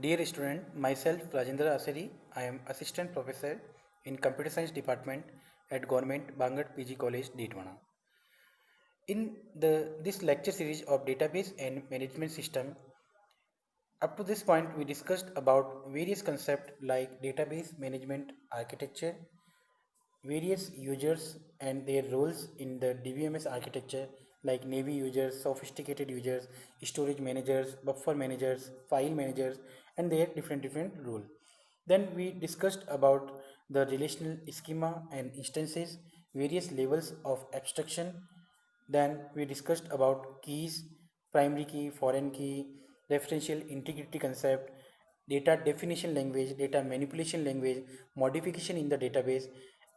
Dear student, myself Rajendra Asari, I am assistant professor in computer science department at Government Bangat PG College, Didwana. In this lecture series of database and management system, up to this point we discussed about various concepts like database management architecture, various users and their roles in the DBMS architecture like Navy users, sophisticated users, storage managers, buffer managers, file managers, and their different role. Then we discussed about the relational schema and instances, various levels of abstraction. Then we discussed about keys, primary key, foreign key, referential integrity concept, data definition language, data manipulation language, modification in the database,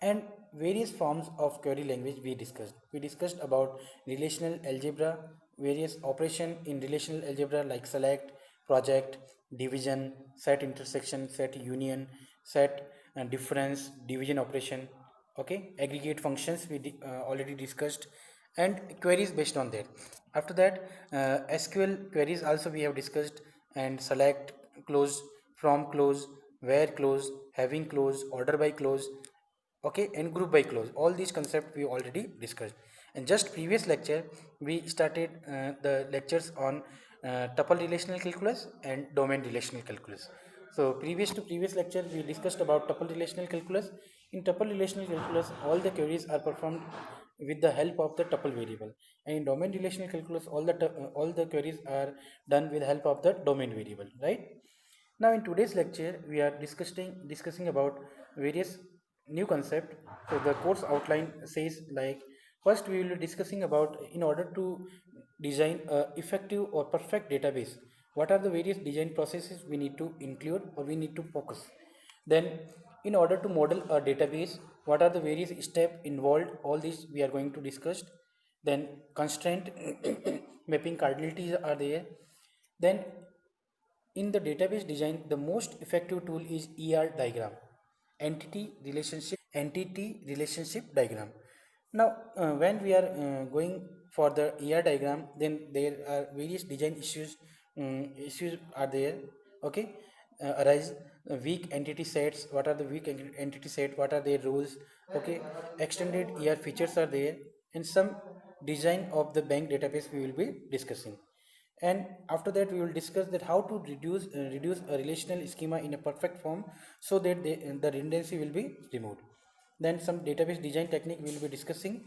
and various forms of query language we discussed. We discussed about relational algebra, various operation in relational algebra like select, project, division, set intersection, set union, set difference, division operation, okay, aggregate functions we already discussed, and queries based on that. After that, SQL queries also we have discussed, and select, close, from close, where close, having close, order by close, okay, and group by close. All these concepts we already discussed. And just previous lecture we started the lectures on tuple relational calculus and domain relational calculus. So previous to previous lecture we discussed about tuple relational calculus. In tuple relational calculus all the queries are performed with the help of the tuple variable, and in domain relational calculus all the queries are done with help of the domain variable, right? Now in today's lecture we are discussing about various new concept. So the course outline says like, first we will be discussing about, in order to design a effective or perfect database, what are the various design processes we need to include or we need to focus. Then in order to model a database, what are the various steps involved, all these we are going to discuss. Then constraint mapping cardinalities are there. Then in the database design, the most effective tool is ER diagram, entity relationship diagram. Now, when we are going for the ER diagram, then there are various design issues are there. Okay, arise weak entity sets. What are the entity set? What are their rules? Okay, extended ER features are there, and some design of the bank database we will be discussing. And after that we will discuss that how to reduce a relational schema in a perfect form, so that the redundancy will be removed. Then some database design technique we will be discussing,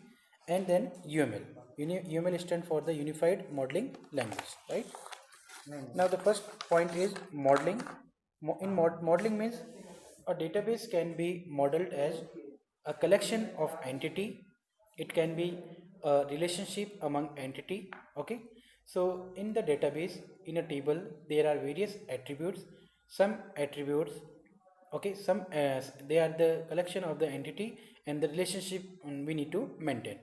and then UML. UML stands for the Unified Modeling Language, right? Now the first point is modeling. Modeling means a database can be modeled as a collection of entity. It can be a relationship among entity. Okay, so in the database, in a table there are various attributes. Some attributes, okay, some they are the collection of the entity and the relationship we need to maintain.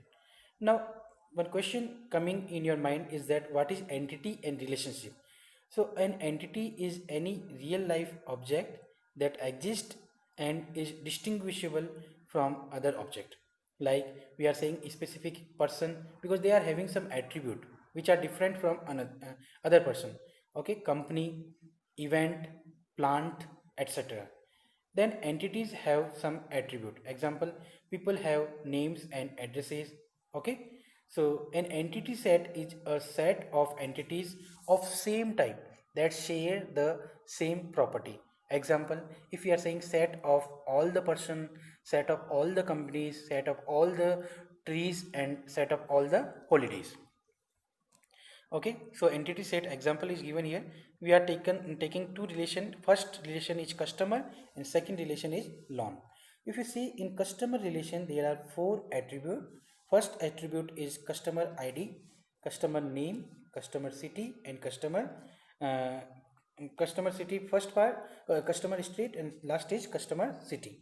Now one question coming in your mind is that what is entity and relationship? So an entity is any real life object that exists and is distinguishable from other object. Like we are saying a specific person because they are having some attribute which are different from another other person. Okay, company, event, plant, etc. Then entities have some attribute. Example, people have names and addresses. Okay, so an entity set is a set of entities of same type that share the same property. Example, if we are saying set of all the person, set of all the companies, set of all the trees, and set of all the holidays. Okay, so entity set example is given here. We are taking two relation. First relation is customer and second relation is loan. If you see in customer relation there are four attribute. First attribute is customer ID, customer name, customer city, and uh, customer city. First part customer street, and last is customer city.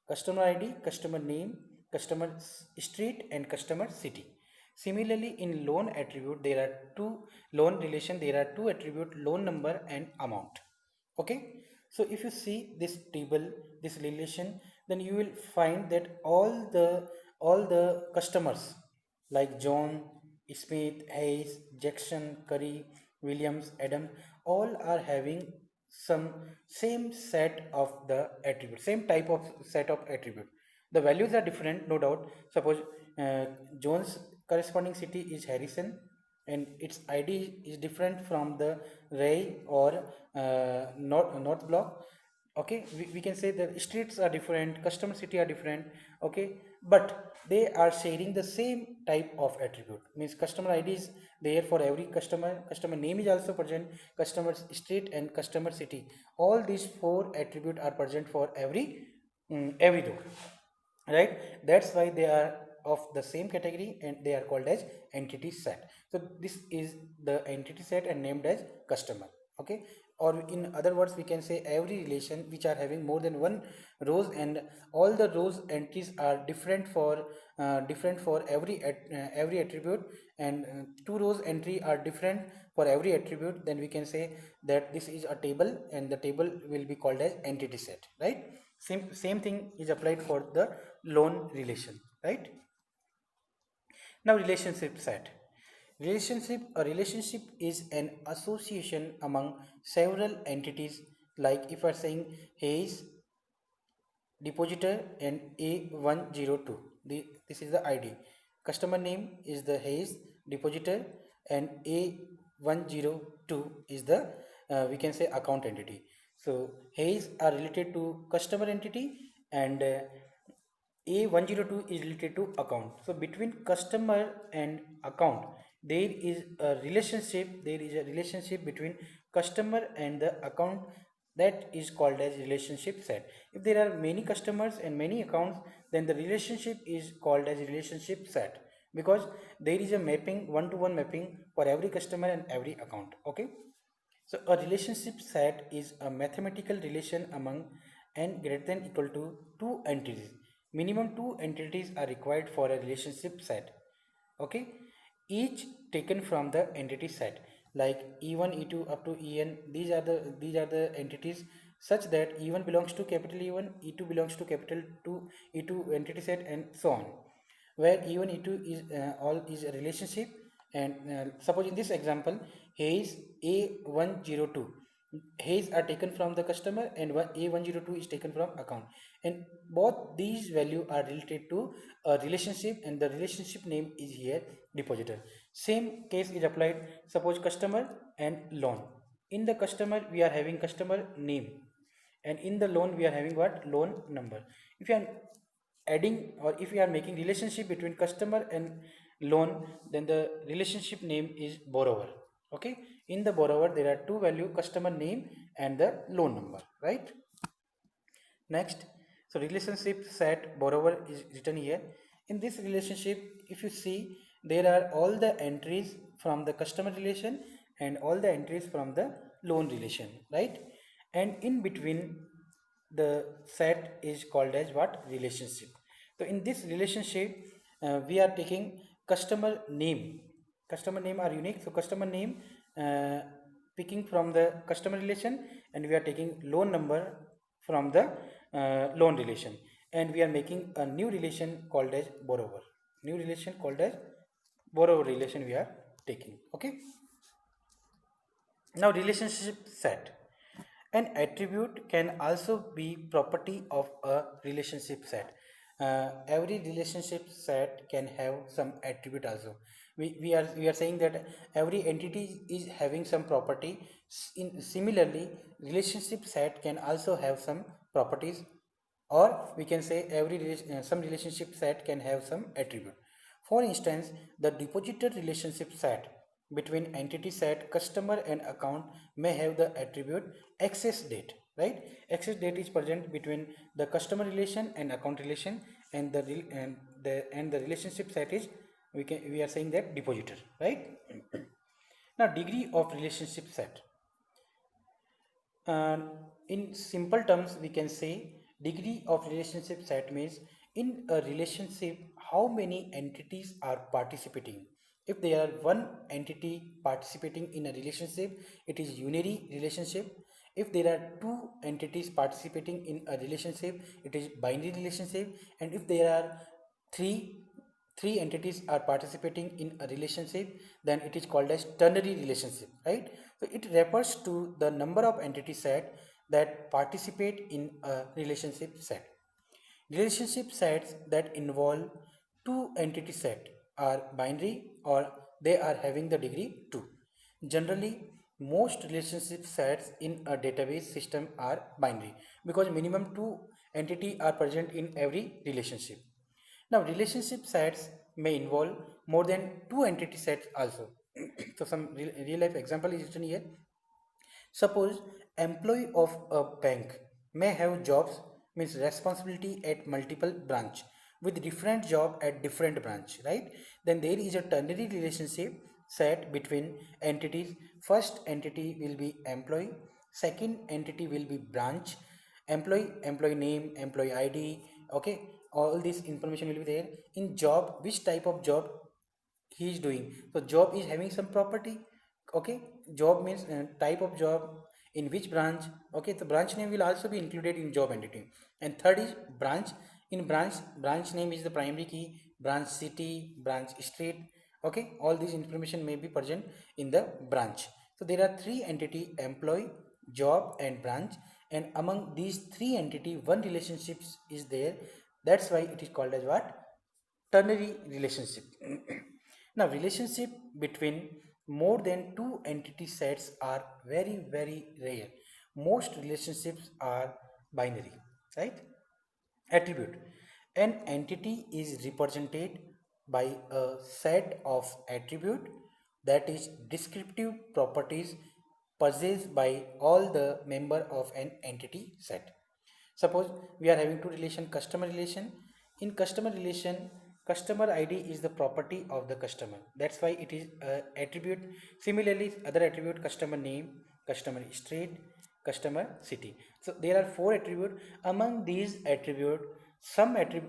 Customer ID, customer name, customer street, and customer city. Similarly, in loan attribute, there are two loan relation. There are two attribute: loan number and amount. Okay. So if you see this table, this relation, then you will find that all the customers like John, Smith, Hayes, Jackson, Curry, Williams, Adam, all are having some same set of the attribute, same type of set of attribute. The values are different, no doubt. Suppose John's corresponding city is Harrison, and its ID is different from the Ray or North Block. Okay, we can say the streets are different, customer city are different. Okay, but they are sharing the same type of attribute, means customer ID is there for every customer, customer name is also present, customer street and customer city, all these four attribute are present for every door, right? That's why they are of the same category and they are called as entity set. So this is the entity set and named as customer. Okay, or in other words we can say every relation which are having more than one rows, and all the rows entries are different for every attribute, and two rows entry are different for every attribute, then we can say that this is a table and the table will be called as entity set, right? Same thing is applied for the loan relation, right? Now relationship set. A relationship is an association among several entities, like if I are saying Hayes depositor and A102. This is the ID. Customer name is the Hayes depositor and A102 is the we can say account entity. So Hayes are related to customer entity, and A102 is related to account. So between customer and account, there is a relationship between customer and the account, that is called as relationship set. If there are many customers and many accounts, then the relationship is called as relationship set, because there is a mapping, one-to-one mapping for every customer and every account. Okay. So a relationship set is a mathematical relation among n greater than equal to two entities. Minimum two entities are required for a relationship set. Okay, each taken from the entity set, like E1, E2 up to En. These are the entities such that E1 belongs to capital E1, E2 belongs to capital 2, E2 entity set, and so on, where E1 E2 is all is a relationship. And suppose in this example, Hayes A102, Hayes are taken from the customer and A102 is taken from account, and both these value are related to a relationship, and the relationship name is here depositor. Same case is applied. Suppose customer and loan. In the customer we are having customer name, and in the loan we are having what? Loan number. If you are adding, or if you are making relationship between customer and loan, then the relationship name is borrower. Okay, in the borrower there are two value, customer name and the loan number, right? Next, so relationship set borrower is written here. In this relationship, if you see, there are all the entries from the customer relation and all the entries from the loan relation, right? And in between, the set is called as what? Relationship. So in this relationship, we are taking customer name. Customer name are unique. So customer name picking from the customer relation, and we are taking loan number from the loan relation, and we are making a new relation called as borrower. New relation called as borrower relation we are taking. Okay. Now relationship set. An attribute can also be property of a relationship set. Every relationship set can have some attribute also. We are saying that every entity is having some property. Similarly, relationship set can also have some properties, or we can say some relationship set can have some attribute. For instance, the depositor relationship set between entity set customer and account may have the attribute access date, right? Access date is present between the customer relation and account relation, and the relationship set is, we are saying that depositor, right? Now degree of relationship set. In simple terms, we can say degree of relationship set means in a relationship how many entities are participating. If there are one entity participating in a relationship, it is unary relationship. If there are two entities participating in a relationship, it is binary relationship. And if there are three three entities are participating in a relationship, then it is called as ternary relationship, right? So it refers to the number of entity set that participate in a relationship set. Relationship sets that involve two entity set are binary or they are having the degree 2. Generally, most relationship sets in a database system are binary because minimum two entity are present in every relationship. Now, relationship sets may involve more than two entity sets also. So, some real life example is written here. Suppose employee of a bank may have jobs means responsibility at multiple branch with different job at different branch, right? Then there is a ternary relationship set between entities. First entity will be employee, second entity will be branch, employee name, employee ID, okay? All this information will be there. In job, which type of job he is doing. So job is having some property. Okay, job means type of job, in which branch. Okay, the branch name will also be included in job entity. And third is branch. In branch name is the primary key, branch city, branch street. Okay, all this information may be present in the branch. So there are three entity: employee, job and branch. And among these three entity, one relationships is there. That's why it is called as what? Ternary relationship. Now, relationship between more than two entity sets are very, very rare. Most relationships are binary, right? Attribute. An entity is represented by a set of attribute, that is descriptive properties possessed by all the member of an entity set. Suppose we are having two relation, customer relation. In customer relation, customer ID is the property of the customer. That's why it is a attribute. Similarly, other attribute: customer name, customer street, customer city. So there are four attribute. Among these attribute,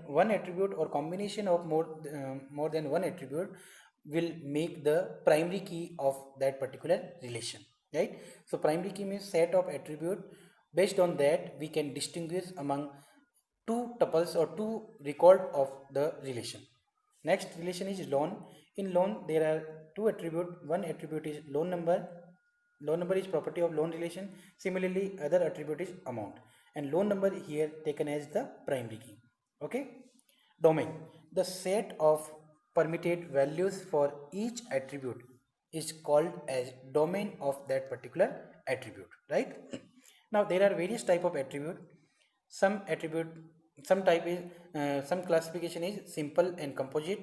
one attribute or combination of more than one attribute will make the primary key of that particular relation, right? So primary key means set of attribute. Based on that, we can distinguish among two tuples or two record of the relation. Next relation is loan. In loan, there are two attribute. One attribute is loan number. Loan number is property of loan relation. Similarly, other attribute is amount. And loan number here taken as the primary key. Okay. Domain. The set of permitted values for each attribute is called as domain of that particular attribute, right? Now there are various type of attribute. Some attribute, some type is, some classification is simple and composite.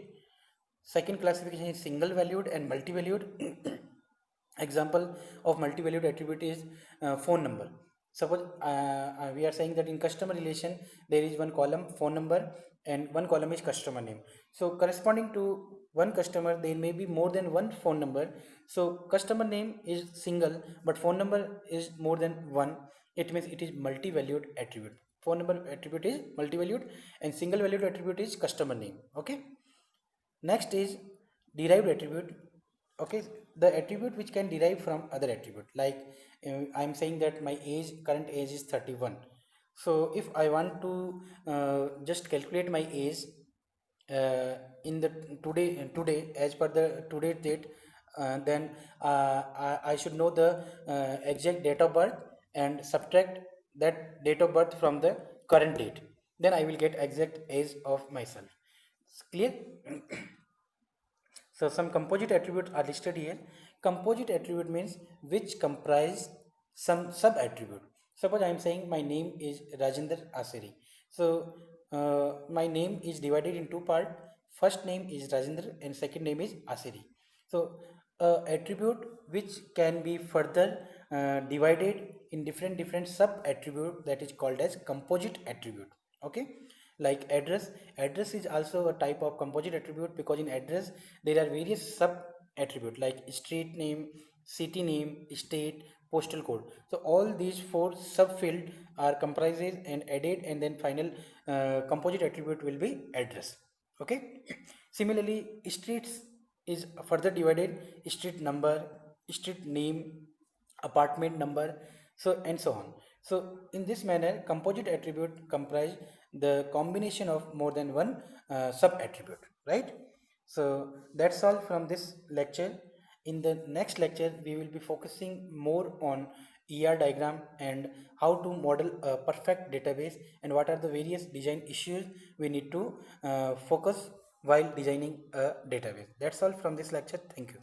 Second classification is single valued and multi-valued. Example of multi-valued attribute is phone number. Suppose we are saying that in customer relation there is one column phone number and one column is customer name. So corresponding to one customer there may be more than one phone number. So customer name is single but phone number is more than one. It means it is multi-valued attribute. Phone number attribute is multi-valued and single valued attribute is customer name. Okay. Next is derived attribute. Okay, the attribute which can derive from other attribute. Like I am saying that my current age is 31. So if I want to just calculate my age uh, in the today as per the today date, then I should know the exact date of birth and subtract that date of birth from the current date. Then I will get exact age of myself. It's clear? So some composite attributes are listed here. Composite attribute means which comprise some sub attribute. Suppose I am saying my name is Rajendra Aseri. So my name is divided in two parts. First name is Rajendra and second name is Aseri. So attribute which can be further divided in different sub attribute, that is called as composite attribute. Okay, like address is also a type of composite attribute because in address there are various sub attribute like street name, city name, state, postal code. So all these four subfield are comprises and added, and then final composite attribute will be address. Okay. Similarly, streets is further divided: street number, street name, apartment number, so and so on. So in this manner, composite attribute comprise the combination of more than one sub attribute, right? So that's all from this lecture. In the next lecture, we will be focusing more on ER diagram and how to model a perfect database and what are the various design issues we need to focus while designing a database. That's all from this lecture. Thank you.